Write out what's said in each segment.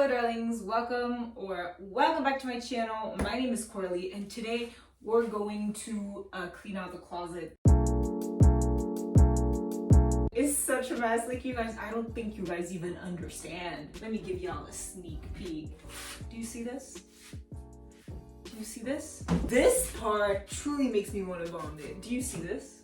Hello darlings, welcome back to my channel. My name is Coralie and today we're going to clean out the closet. It's such a mess, like you guys, I don't think you guys even understand. Let me give y'all a sneak peek. Do you see this? Do you see this? This part truly makes me want to vomit. Do you see this?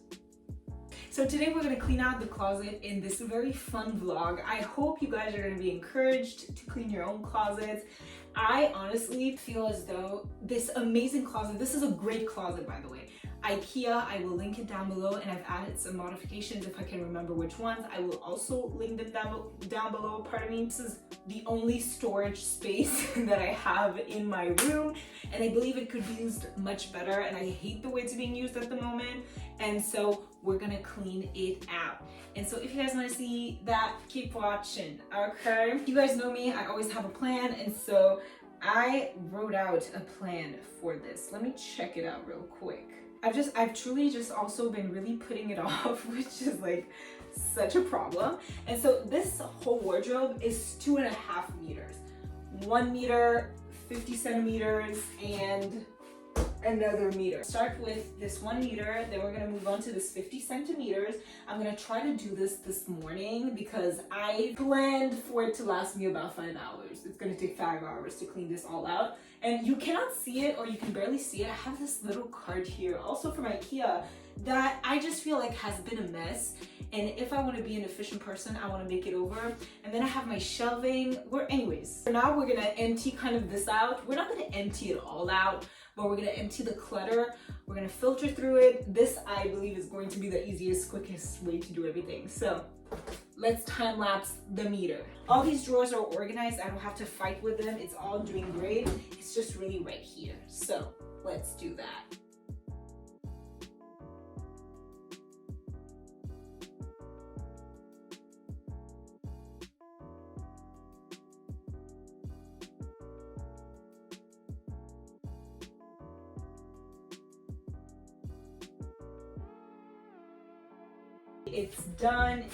So today we're gonna clean out the closet in this very fun vlog. I hope you guys are gonna be encouraged to clean your own closets. I honestly feel as though this amazing closet, this is a great closet by the way. IKEA, I will link it down below, and I've added some modifications if I can remember which ones. I will also link them down below, pardon me. This is the only storage space that I have in my room, and I believe it could be used much better, and I hate the way it's being used at the moment, and so we're gonna clean it out. And so if you guys want to see that, keep watching, okay? You guys know me, I always have a plan, and so I wrote out a plan for this. Let me check it out real quick. I've truly just also been really putting it off, which is like such a problem. And so this whole wardrobe is 2.5 meters. 1 meter, 50 centimeters, and another meter. Start with this 1 meter, then we're gonna move on to this 50 centimeters. I'm gonna try to do this morning because I planned for it to last me about 5 hours. It's gonna take 5 hours to clean this all out. And you cannot see it, or you can barely see it. I have this little card here, also from IKEA, that I just feel like has been a mess. And if I want to be an efficient person, I want to make it over. And then I have my shelving. Anyways, for now we're gonna empty kind of this out. We're not gonna empty it all out, but we're gonna empty the clutter. We're gonna filter through it. This, I believe, is going to be the easiest, quickest way to do everything. So let's time lapse the meter. All these drawers are organized. I don't have to fight with them. It's all doing great. It's just really right here. So let's do that. It's done.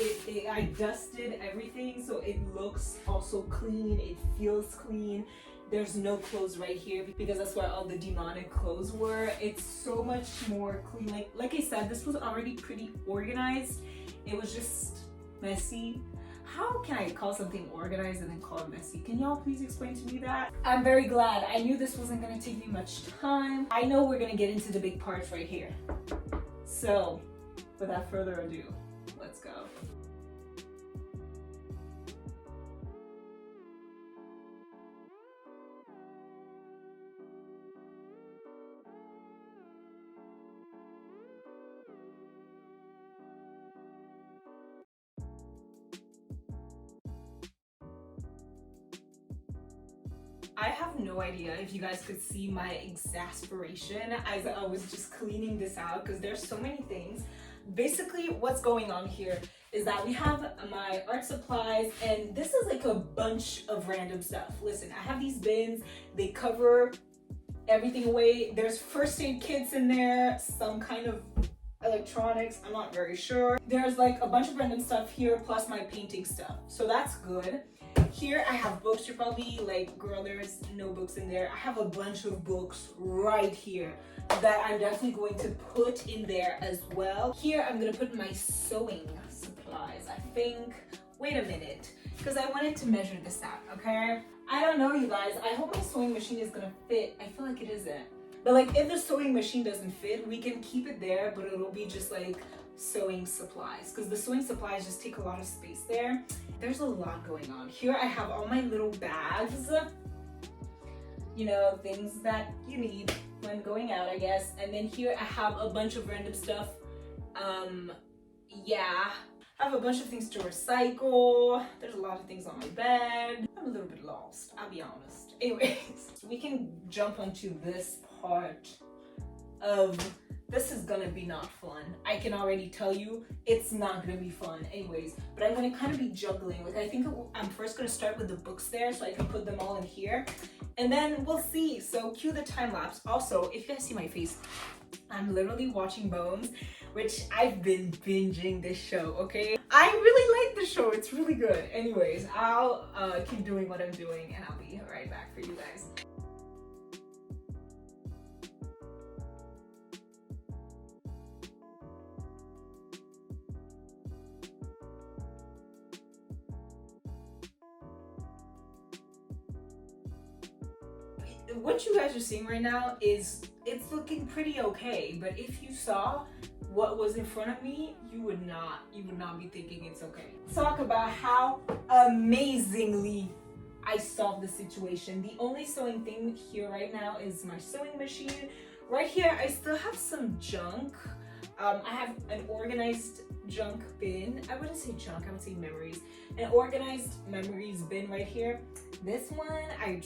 I dusted everything, so it looks also clean. It feels clean. There's no clothes right here because that's where all the demonic clothes were. It's so much more clean. Like I said, this was already pretty organized. It was just messy. How can I call something organized and then call it messy? Can y'all please explain to me that? I'm very glad. I knew this wasn't gonna take me much time. I know we're gonna get into the big parts right here. So without further ado, let's go. I have no idea if you guys could see my exasperation as I was just cleaning this out because there's so many things. Basically, what's going on here is that we have my art supplies, and this is like a bunch of random stuff. Listen, I have these bins, they cover everything away. There's first aid kits in there, some kind of electronics, I'm not very sure. There's like a bunch of random stuff here, plus my painting stuff, so that's good. Here I have books. You're probably like, girl, there's no books in there. I have a bunch of books right here that I'm definitely going to put in there as well. Here I'm gonna put my sewing supplies, I think. Wait a minute, because I wanted to measure this out, okay? I don't know, you guys. I hope my sewing machine is gonna fit. I feel like it isn't. But like, if the sewing machine doesn't fit, we can keep it there, but it'll be just like sewing supplies, because the sewing supplies just take a lot of space there. There's a lot going on. Here I have all my little bags, you know, things that you need when going out, I guess. And then here I have a bunch of random stuff. Yeah, I have a bunch of things to recycle. There's a lot of things on my bed. I'm a little bit lost, I'll be honest. Anyways, we can jump onto this part of this is gonna be not fun. I can already tell you it's not gonna be fun anyways, but I'm gonna kind of be juggling. Like I think I'm first gonna start with the books there so I can put them all in here and then we'll see. So cue the time lapse. Also, if you guys see my face, I'm literally watching Bones, which I've been binging this show, okay? I really like the show, it's really good. Anyways, I'll keep doing what I'm doing and I'll be right back for you guys. What you guys are seeing right now is it's looking pretty okay, but if you saw what was in front of me, you would not be thinking it's okay. Talk about how amazingly I solved the situation. The only sewing thing here right now is my sewing machine. Right here, I still have some junk. I have an organized junk bin. I wouldn't say junk, I would say memories. An organized memories bin right here. This one, I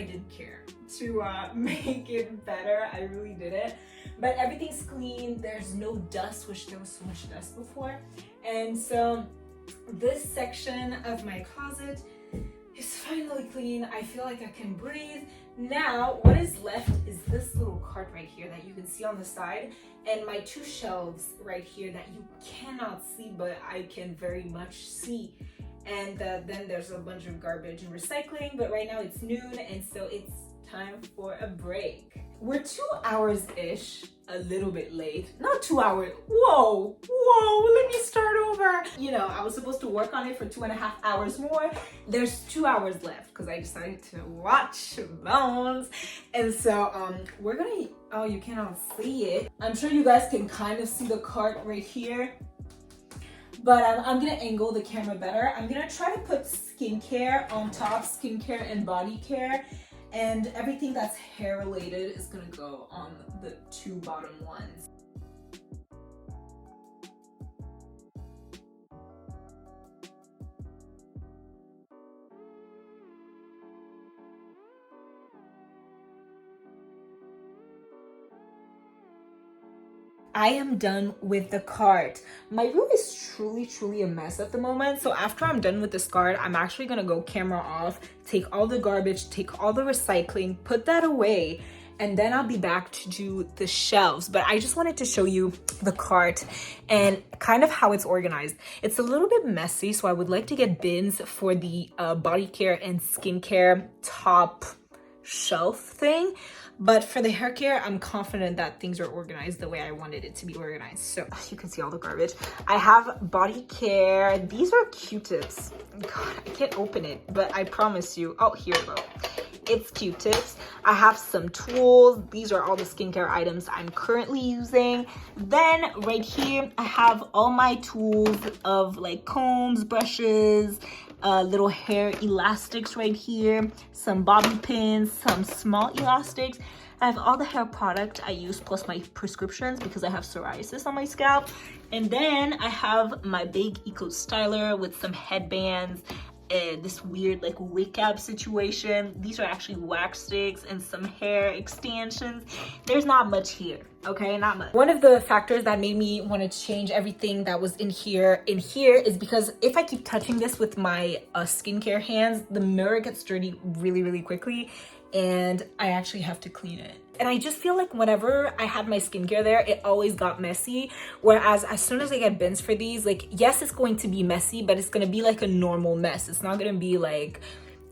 didn't care to make it better. I really didn't. But everything's clean. There's no dust, which there was so much dust before. And so this section of my closet is finally clean. I feel like I can breathe. Now, what is left is this little cart right here that you can see on the side, and my 2 shelves right here that you cannot see, but I can very much see. And then there's a bunch of garbage and recycling, but right now it's noon, and so it's time for a break. We're 2 hours-ish, a little bit late. Not 2 hours, whoa, let me start over. You know, I was supposed to work on it for 2.5 hours more. There's 2 hours left because I decided to watch Bones. And so we're gonna, oh, you cannot see it. I'm sure you guys can kind of see the cart right here. But I'm gonna angle the camera better. I'm gonna try to put skincare on top, skincare and body care, and everything that's hair related is gonna go on the 2 bottom ones. I am done with the cart. My room is truly a mess at the moment. So after I'm done with this cart, I'm actually gonna go camera off, take all the garbage, take all the recycling, put that away, and then I'll be back to do the shelves. But I just wanted to show you the cart and kind of how it's organized. It's a little bit messy, so I would like to get bins for the body care and skincare top shelf thing. But for the hair care, I'm confident that things are organized the way I wanted it to be organized. So you can see all the garbage. I have body care. These are Q-tips. God, I can't open it, but I promise you. Oh, here we go. It's Q-tips. I have some tools. These are all the skincare items I'm currently using. Then right here, I have all my tools of like combs, brushes, little hair elastics right here, some bobby pins, some small elastics. I have all the hair product I use plus my prescriptions because I have psoriasis on my scalp. And then I have my big eco styler with some headbands and this weird like wig cap situation. These are actually wax sticks and some hair extensions. There's not much here, okay? Not much. One of the factors that made me want to change everything that was in here is because if I keep touching this with my skincare hands, the mirror gets dirty really quickly, and I actually have to clean it. And I just feel like whenever I had my skincare there, it always got messy. Whereas as soon as I get bins for these, like, yes, it's going to be messy, but it's gonna be like a normal mess. It's not gonna be like,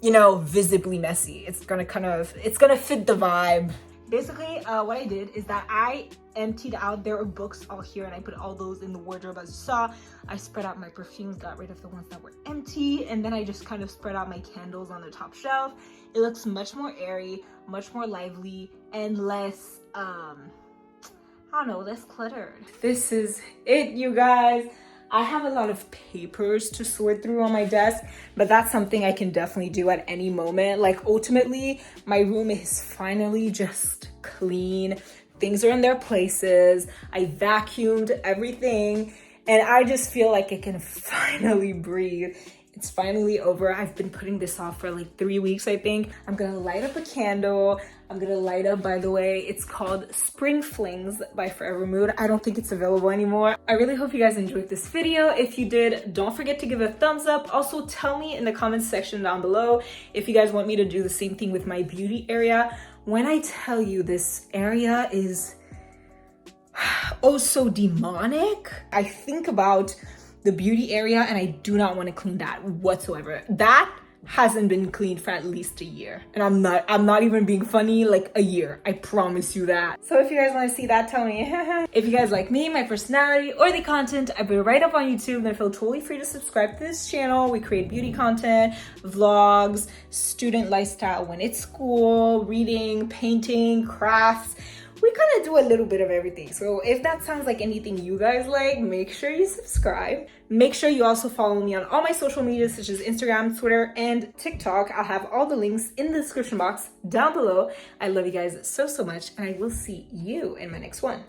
you know, visibly messy. It's gonna fit the vibe. Basically, what I did is that I emptied out, there were books all here, and I put all those in the wardrobe as you saw. I spread out my perfumes, got rid of the ones that were empty, and then I just kind of spread out my candles on the top shelf. It looks much more airy, much more lively, and less, I don't know, less cluttered. This is it, you guys. I have a lot of papers to sort through on my desk, but that's something I can definitely do at any moment. Like, ultimately, my room is finally just clean. Things are in their places. I vacuumed everything, and I just feel like I can finally breathe. It's finally over. I've been putting this off for like 3 weeks, I think. I'm gonna light up a candle. I'm gonna light up, by the way, it's called Spring Flings by Forever Mood. I don't think it's available anymore. I really hope you guys enjoyed this video. If you did, don't forget to give it a thumbs up. Also, tell me in the comments section down below if you guys want me to do the same thing with my beauty area. When I tell you this area is oh so demonic, I think about the beauty area and I do not want to clean that whatsoever. That hasn't been cleaned for at least a year. And I'm not even being funny, like a year. I promise you that. So if you guys want to see that, tell me. If you guys like me, my personality, or the content I put right up on YouTube, then feel totally free to subscribe to this channel. We create beauty content, vlogs, student lifestyle when it's school, reading, painting, crafts. We kind of do a little bit of everything. So if that sounds like anything you guys like, make sure you subscribe. Make sure you also follow me on all my social media, such as Instagram, Twitter, and TikTok. I'll have all the links in the description box down below. I love you guys so much, and I will see you in my next one.